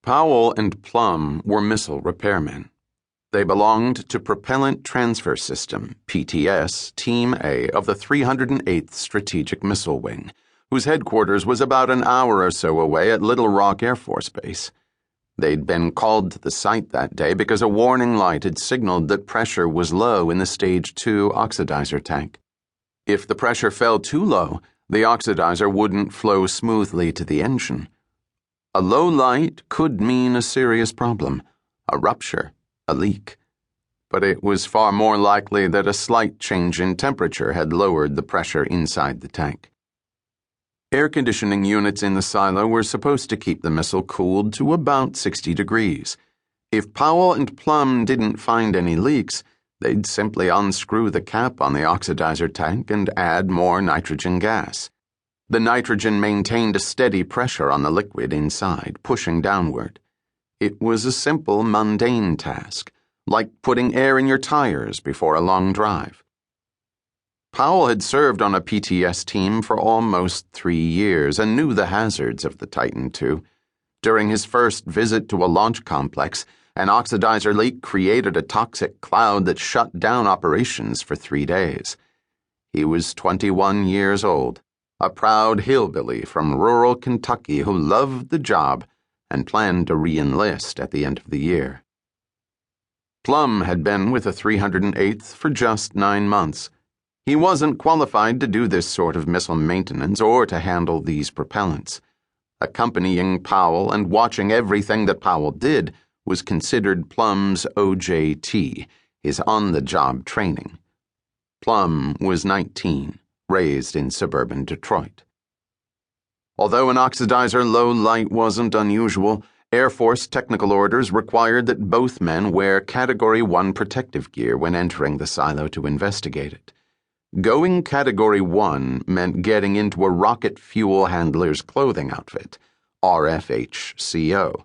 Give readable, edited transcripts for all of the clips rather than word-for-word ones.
Powell and Plum were missile repairmen. They belonged to Propellant Transfer System, PTS, Team A of the 308th Strategic Missile Wing, whose headquarters was about an hour or so away at Little Rock Air Force Base. They'd been called to the site that day because a warning light had signaled that pressure was low in the Stage 2 oxidizer tank. If the pressure fell too low, the oxidizer wouldn't flow smoothly to the engine. A low light could mean a serious problem, a rupture, a leak. But it was far more likely that a slight change in temperature had lowered the pressure inside the tank. Air conditioning units in the silo were supposed to keep the missile cooled to about 60 degrees. If Powell and Plum didn't find any leaks, they'd simply unscrew the cap on the oxidizer tank and add more nitrogen gas. The nitrogen maintained a steady pressure on the liquid inside, pushing downward. It was a simple, mundane task, like putting air in your tires before a long drive. Powell had served on a PTS team for almost 3 years and knew the hazards of the Titan II. During his first visit to a launch complex, an oxidizer leak created a toxic cloud that shut down operations for 3 days. He was 21 years old, a proud hillbilly from rural Kentucky who loved the job and planned to re-enlist at the end of the year. Plum had been with the 308th for just 9 months. He wasn't qualified to do this sort of missile maintenance or to handle these propellants. Accompanying Powell and watching everything that Powell did was considered Plum's OJT, his on-the-job training. Plum was 19, raised in suburban Detroit. Although an oxidizer low light wasn't unusual, Air Force technical orders required that both men wear Category 1 protective gear when entering the silo to investigate it. Going Category 1 meant getting into a rocket fuel handler's clothing outfit, RFHCO,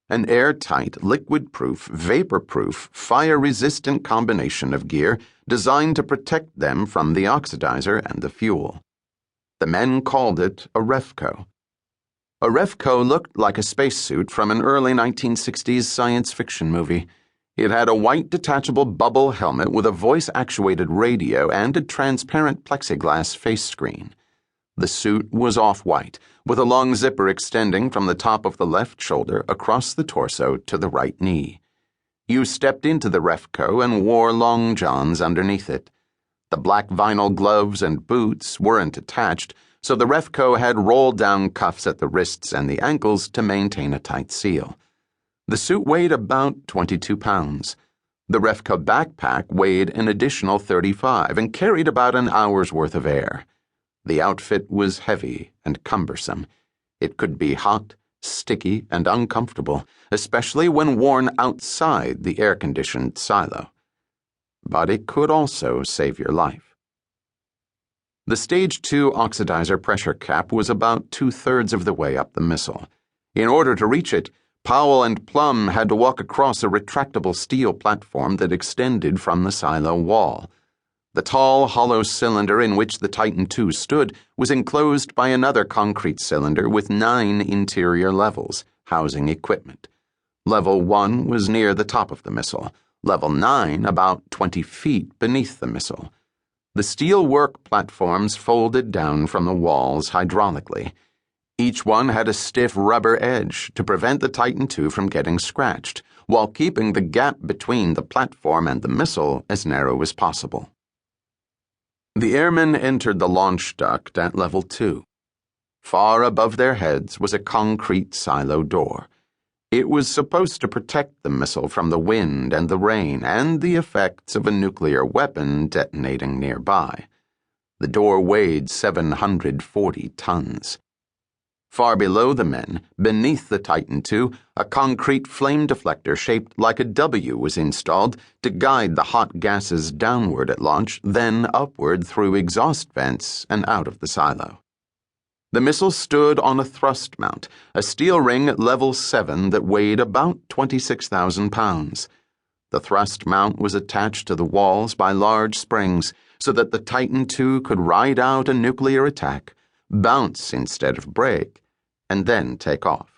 an airtight, liquid-proof, vapor-proof, fire-resistant combination of gear designed to protect them from the oxidizer and the fuel. The men called it a REFCO. A REFCO looked like a spacesuit from an early 1960s science fiction movie. It had a white detachable bubble helmet with a voice-actuated radio and a transparent plexiglass face screen. The suit was off-white, with a long zipper extending from the top of the left shoulder across the torso to the right knee. You stepped into the REFCO and wore long johns underneath it. The black vinyl gloves and boots weren't attached, so the REFCO had roll-down cuffs at the wrists and the ankles to maintain a tight seal. The suit weighed about 22 pounds. The REFCO backpack weighed an additional 35 and carried about an hour's worth of air. The outfit was heavy and cumbersome. It could be hot, sticky, and uncomfortable, especially when worn outside the air-conditioned silo. But it could also save your life. The Stage 2 oxidizer pressure cap was about 2/3 of the way up the missile. In order to reach it, Powell and Plum had to walk across a retractable steel platform that extended from the silo wall. The tall, hollow cylinder in which the Titan II stood was enclosed by another concrete cylinder with 9 interior levels, housing equipment. Level 1 was near the top of the missile, Level 9 about 20 feet beneath the missile. The steel work platforms folded down from the walls hydraulically. Each one had a stiff rubber edge to prevent the Titan II from getting scratched, while keeping the gap between the platform and the missile as narrow as possible. The airmen entered the launch duct at Level 2. Far above their heads was a concrete silo door. It was supposed to protect the missile from the wind and the rain and the effects of a nuclear weapon detonating nearby. The door weighed 740 tons. Far below the men, beneath the Titan II, a concrete flame deflector shaped like a W was installed to guide the hot gases downward at launch, then upward through exhaust vents and out of the silo. The missile stood on a thrust mount, a steel ring at level 7 that weighed about 26,000 pounds. The thrust mount was attached to the walls by large springs so that the Titan II could ride out a nuclear attack, bounce instead of break, and then take off.